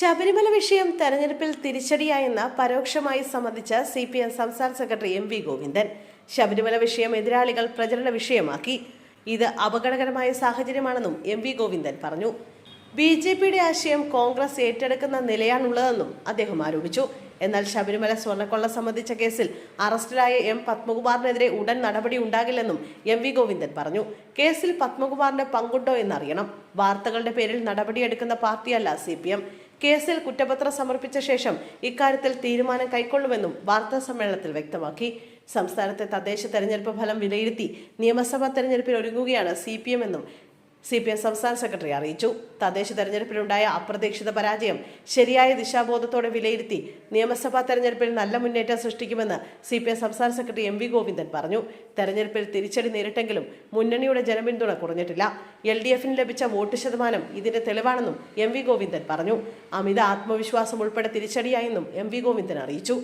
ശബരിമല വിഷയം തെരഞ്ഞെടുപ്പിൽ തിരിച്ചടിയായെന്ന് പരോക്ഷമായി സമ്മതിച്ച CPM സംസ്ഥാന സെക്രട്ടറി MV ഗോവിന്ദൻ. ശബരിമല വിഷയം എതിരാളികൾ പ്രചരണ വിഷയമാക്കി. ഇത് അപകടകരമായ സാഹചര്യമാണെന്നും MV ഗോവിന്ദൻ പറഞ്ഞു. BJPയുടെ ആശയം കോൺഗ്രസ് ഏറ്റെടുക്കുന്ന നിലയാണുള്ളതെന്നും അദ്ദേഹം ആരോപിച്ചു. എന്നാൽ ശബരിമല സ്വർണ്ണക്കൊള്ള സംബന്ധിച്ച കേസിൽ അറസ്റ്റിലായ പത്മകുമാറിനെതിരെ ഉടൻ നടപടി ഉണ്ടാകില്ലെന്നും MV ഗോവിന്ദൻ പറഞ്ഞു. കേസിൽ പത്മകുമാറിന് പങ്കുണ്ടോ എന്നറിയണം. വാർത്തകളുടെ പേരിൽ നടപടിയെടുക്കുന്ന പാർട്ടിയല്ല CPM. കേസിൽ കുറ്റപത്രം സമർപ്പിച്ച ശേഷം ഇക്കാര്യത്തിൽ തീരുമാനം കൈക്കൊള്ളുമെന്നും വാർത്താ സമ്മേളനത്തിൽ വ്യക്തമാക്കി. സംസ്ഥാനത്തെ തദ്ദേശ തെരഞ്ഞെടുപ്പ് ഫലം വിലയിരുത്തി നിയമസഭാ തെരഞ്ഞെടുപ്പിൽ ഒരുങ്ങുകയാണ് CPM എന്നും CPM സംസ്ഥാന സെക്രട്ടറി അറിയിച്ചു. തദ്ദേശ തെരഞ്ഞെടുപ്പിലുണ്ടായ അപ്രതീക്ഷിത പരാജയം ശരിയായ ദിശാബോധത്തോടെ വിലയിരുത്തി നിയമസഭാ തെരഞ്ഞെടുപ്പിൽ നല്ല മുന്നേറ്റം സൃഷ്ടിക്കുമെന്ന് CPM സംസ്ഥാന സെക്രട്ടറി MV ഗോവിന്ദൻ പറഞ്ഞു. തെരഞ്ഞെടുപ്പിൽ തിരിച്ചടി നേരിട്ടെങ്കിലും മുന്നണിയുടെ ജനപിന്തുണ കുറഞ്ഞിട്ടില്ല. LDFന് ലഭിച്ച വോട്ട് ശതമാനം ഇതിന്റെ തെളിവാണെന്നും MV ഗോവിന്ദൻ പറഞ്ഞു. അമിത ആത്മവിശ്വാസം ഉൾപ്പെടെ തിരിച്ചടിയായെന്നും MV ഗോവിന്ദൻ അറിയിച്ചു.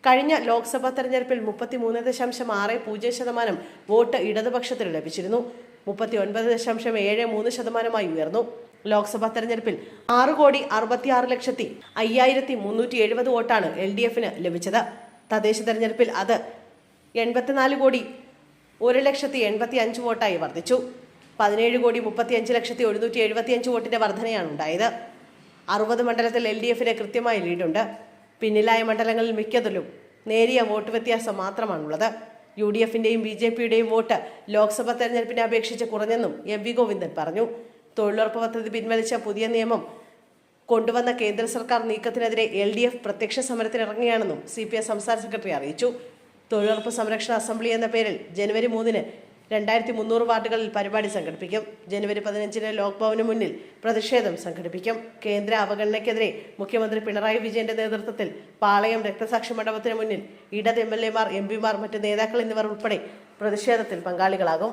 കഴിഞ്ഞ ലോക്സഭാ തെരഞ്ഞെടുപ്പിൽ 33.60% വോട്ട് ഇടതുപക്ഷത്തിന് ലഭിച്ചിരുന്നു. 39.73% ഉയർന്നു. ലോക്സഭാ തെരഞ്ഞെടുപ്പിൽ 6,66,5370 വോട്ടാണ് LDFന് ലഭിച്ചത്. തദ്ദേശ തെരഞ്ഞെടുപ്പിൽ അത് 84,01,85 വോട്ടായി വർദ്ധിച്ചു. 17,35,175 വോട്ടിന്റെ വർധനയാണ് ഉണ്ടായത്. 60 മണ്ഡലത്തിൽ LDFന് കൃത്യമായ ലീഡുണ്ട്. പിന്നിലായ മണ്ഡലങ്ങളിൽ മിക്കതിലും നേരിയ വോട്ട് വ്യത്യാസം മാത്രമാണുള്ളത്. UDFന്റെയും BJPയുടെയും വോട്ട് ലോക്സഭാ തെരഞ്ഞെടുപ്പിനെ അപേക്ഷിച്ച് കുറഞ്ഞെന്നും MV ഗോവിന്ദൻ പറഞ്ഞു. തൊഴിലുറപ്പ് പദ്ധതി പിൻവലിച്ച പുതിയ നിയമം കൊണ്ടുവന്ന കേന്ദ്ര സർക്കാർ നീക്കത്തിനെതിരെ LDF പ്രത്യക്ഷ സമരത്തിനിറങ്ങുകയാണെന്നും CPM സംസ്ഥാന സെക്രട്ടറി അറിയിച്ചു. തൊഴിലുറപ്പ് സംരക്ഷണ അസംബ്ലി എന്ന പേരിൽ ജനുവരി 3-ന് 2300 വാർഡുകളിൽ പരിപാടി സംഘടിപ്പിക്കും. ജനുവരി 15-ന് ലോക്ഭവന് മുന്നിൽ പ്രതിഷേധം സംഘടിപ്പിക്കും. കേന്ദ്ര അവഗണനയ്ക്കെതിരെ മുഖ്യമന്ത്രി പിണറായി വിജയന്റെ നേതൃത്വത്തിൽ പാളയം രക്തസാക്ഷി മണ്ഡപത്തിന് മുന്നിൽ ഇടത് MLA മാർ, MP മാർ, മറ്റ് നേതാക്കൾ എന്നിവർ ഉൾപ്പെടെ പ്രതിഷേധത്തിൽ പങ്കാളികളാകും.